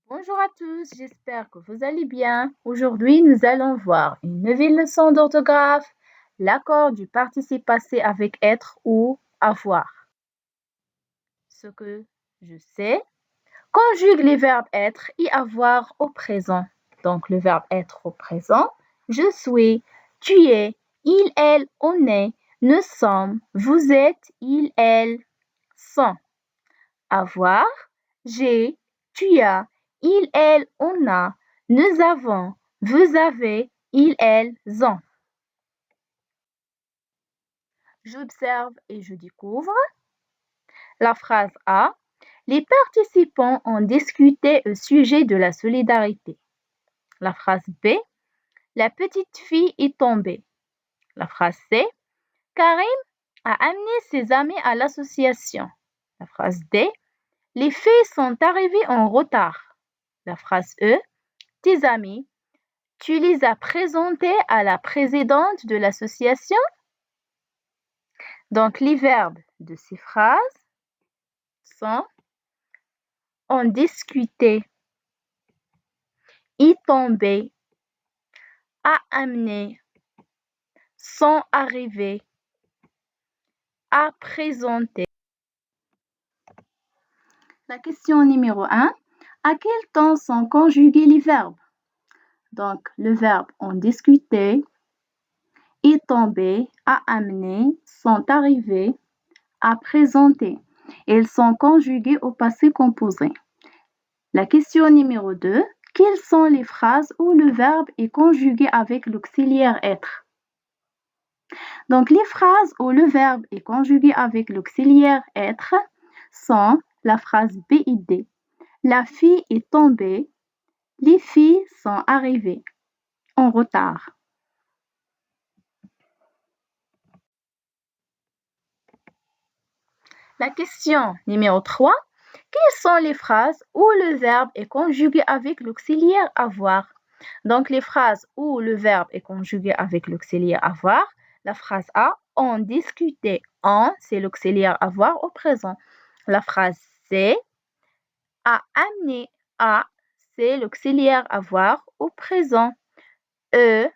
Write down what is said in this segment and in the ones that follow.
Bonjour à tous, j'espère que vous allez bien. Aujourd'hui, nous allons voir une nouvelle leçon d'orthographe, l'accord du participe passé avec être ou avoir. Ce que je sais, conjugue les verbes être et avoir au présent. Donc, le verbe être au présent, je suis, tu es, il, elle, on est, nous sommes, vous êtes, il, elle, sont. Avoir, j'ai, tu as, il, elle, on a, nous avons, vous avez, ils, elles ont. J'observe et je découvre. La phrase A. Les participants ont discuté au sujet de la solidarité. La phrase B. La petite fille est tombée. La phrase C. Karim a amené ses amis à l'association. La phrase D. Les filles sont arrivées en retard. La phrase E. Tes amis, tu les as présentés à la présidente de l'association? Donc, les verbes de ces phrases sont ont discuté, y tomber, a amené, sont arrivés, à présenter. La question numéro 1. À quel temps sont conjugués les verbes? Donc, le verbe ont discuté, y tomber, a amené, sont arrivés, à présenter. Ils sont conjugués au passé composé. La question numéro 2. Quelles sont les phrases où le verbe est conjugué avec l'auxiliaire être? Donc, les phrases où le verbe est conjugué avec l'auxiliaire être sont la phrase BID. La fille est tombée. Les filles sont arrivées en retard. La question numéro 3. Quelles sont les phrases où le verbe est conjugué avec l'auxiliaire avoir? Donc, les phrases où le verbe est conjugué avec l'auxiliaire avoir, la phrase A, on discutait. En, c'est l'auxiliaire avoir au présent. La phrase C, a amené. A, c'est l'auxiliaire avoir au présent. E,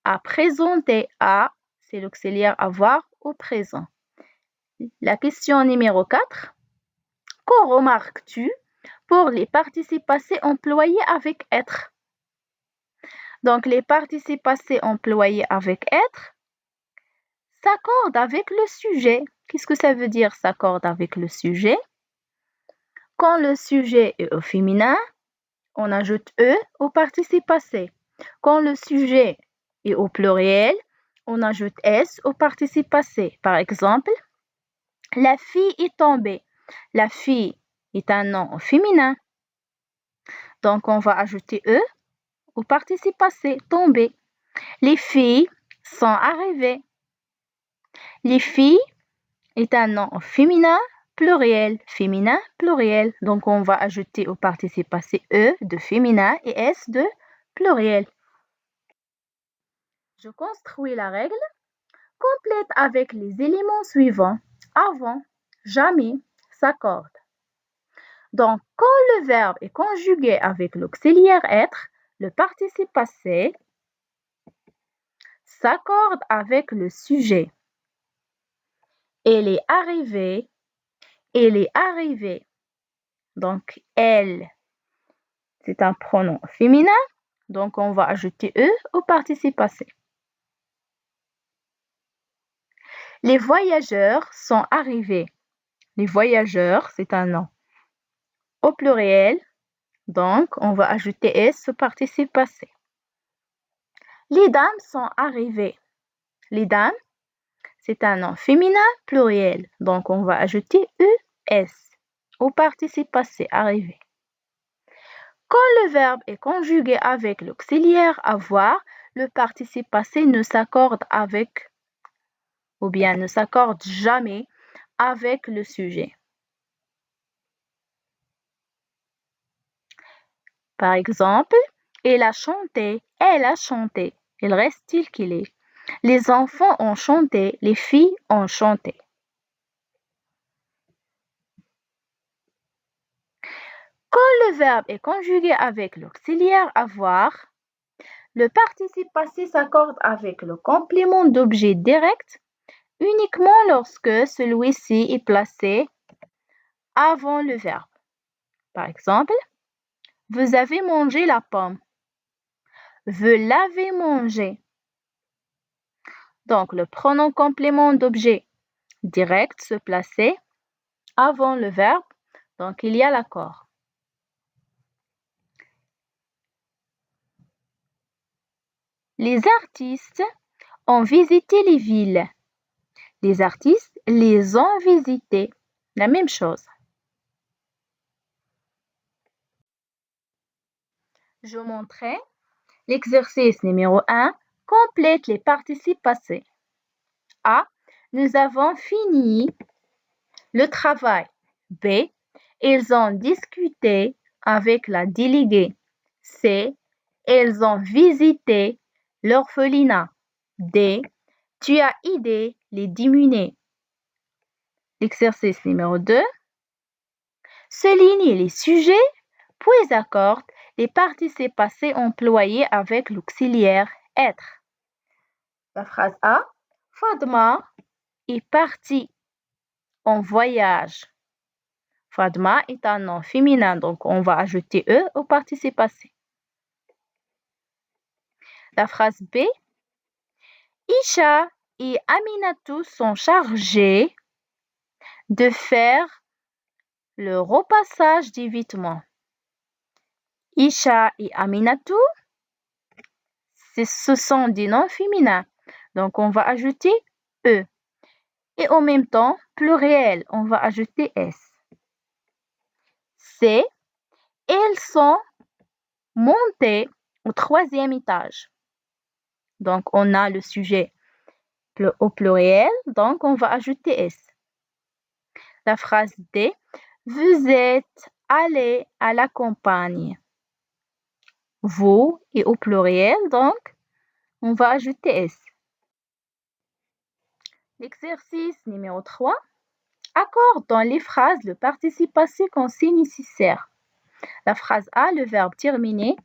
a présenté. A, c'est l'auxiliaire avoir au présent. La question numéro 4. Que remarques-tu pour les participes passés employés avec être? Donc, les participes passés employés avec être s'accordent avec le sujet. Qu'est-ce que ça veut dire s'accorde avec le sujet? Quand le sujet est au féminin, on ajoute E au participe passé. Quand le sujet est au pluriel, on ajoute S au participe passé. Par exemple, la fille est tombée. La fille est un nom au féminin. Donc, on va ajouter E au participe passé, tomber. Les filles sont arrivées. Les filles est un nom féminin, pluriel. Féminin, pluriel. Donc, on va ajouter au participe passé E de féminin et S de pluriel. Je construis la règle complète avec les éléments suivants. Avant, jamais, s'accorde. Donc, quand le verbe est conjugué avec l'auxiliaire être, le participe passé s'accorde avec le sujet. Elle est arrivée. Elle est arrivée. Donc, elle, c'est un pronom féminin. Donc, on va ajouter E au participe passé. Les voyageurs sont arrivés. Les voyageurs, c'est un nom au pluriel. Donc, on va ajouter S au participe passé. Les dames sont arrivées. Les dames, c'est un nom féminin pluriel. Donc, on va ajouter ES au participe passé, arrivé. Quand le verbe est conjugué avec l'auxiliaire avoir, le participe passé ne s'accorde avec ou bien ne s'accorde jamais avec le sujet. Par exemple, il a chanté, elle a chanté. Il reste tel qu'il est. Les enfants ont chanté, les filles ont chanté. Quand le verbe est conjugué avec l'auxiliaire avoir, le participe passé s'accorde avec le complément d'objet direct uniquement lorsque celui-ci est placé avant le verbe. Par exemple, vous avez mangé la pomme. Vous l'avez mangé. Donc, le pronom complément d'objet direct se plaçait avant le verbe, donc il y a l'accord. Les artistes ont visité les villes. Les artistes les ont visités. La même chose. Je montrais l'exercice numéro 1. Complète les participes passés. A. Nous avons fini le travail. B. Ils ont discuté avec la déléguée. C. Ils ont visité l'orphelinat. D. Tu as aidé les démunis. L'exercice numéro 2. Souligne les sujets, puis accorde les participes passés employés avec l'auxiliaire être. La phrase A. Fadma est partie en voyage. Fadma est un nom féminin, donc on va ajouter E au participe passé. La phrase B. Isha et Aminatou sont chargés de faire le repassage des vêtements. Isha et Aminatou, ce sont des noms féminins. Donc, on va ajouter E. Et en même temps, pluriel, on va ajouter S. C. Elles sont montées au 3e étage. Donc, on a le sujet au pluriel, donc on va ajouter S. La phrase D. Vous êtes allés à la campagne. Vous et au pluriel, donc on va ajouter S. L'exercice numéro 3. Accorde dans les phrases le participe passé quand c'est nécessaire. La phrase A, le verbe terminer.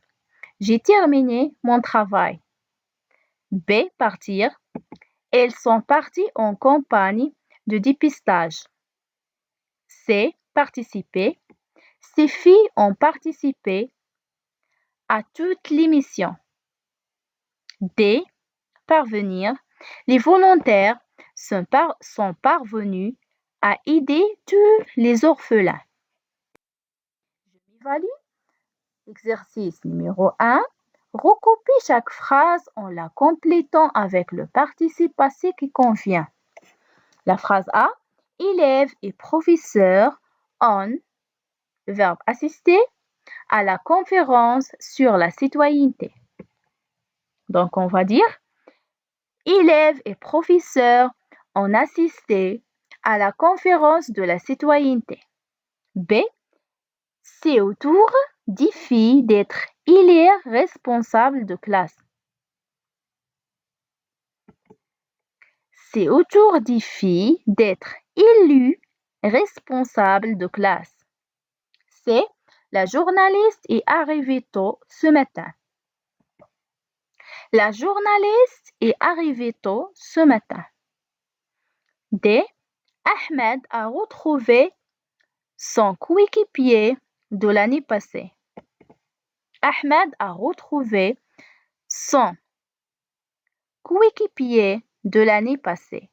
J'ai terminé mon travail. B, partir. Elles sont parties en campagne de dépistage. C, participer. Ces filles ont participé à toute l'émission. D, parvenir. Les volontaires sont parvenus à aider tous les orphelins. Je m'évalue. Exercice numéro 1. Recopie chaque phrase en la complétant avec le participe passé qui convient. La phrase A. Élèves et professeurs ont, le verbe assister, à la conférence sur la citoyenneté. Donc, on va dire élèves et professeurs ont assisté à la conférence de la citoyenneté. B. C'est au tour des filles d'être élus responsables de classe. C'est au tour des filles d'être élues responsables de classe. C. La journaliste est arrivée tôt ce matin. La journaliste est arrivée tôt ce matin. D. Ahmed a retrouvé son coéquipier de l'année passée. Ahmed a retrouvé son coéquipier de l'année passée.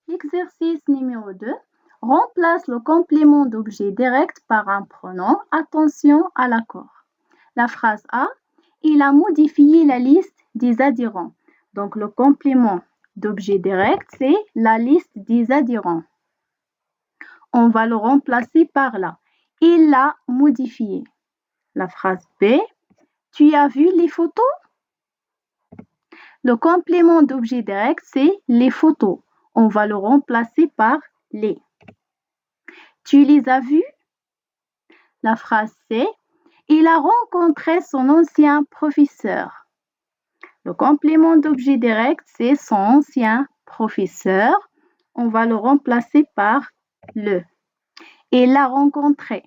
L'exercice numéro 2. Remplace le complément d'objet direct par un pronom. Attention à l'accord. La phrase A. Il a modifié la liste des adhérents. Donc, le complément d'objet direct, c'est la liste des adhérents. On va le remplacer par là. Il l'a modifié. La phrase B. Tu as vu les photos? Le complément d'objet direct, c'est les photos. On va le remplacer par les. Tu les as vus? La phrase C. Il a rencontré son ancien professeur. Le complément d'objet direct, c'est son ancien professeur. On va le remplacer par le. Il l'a rencontré.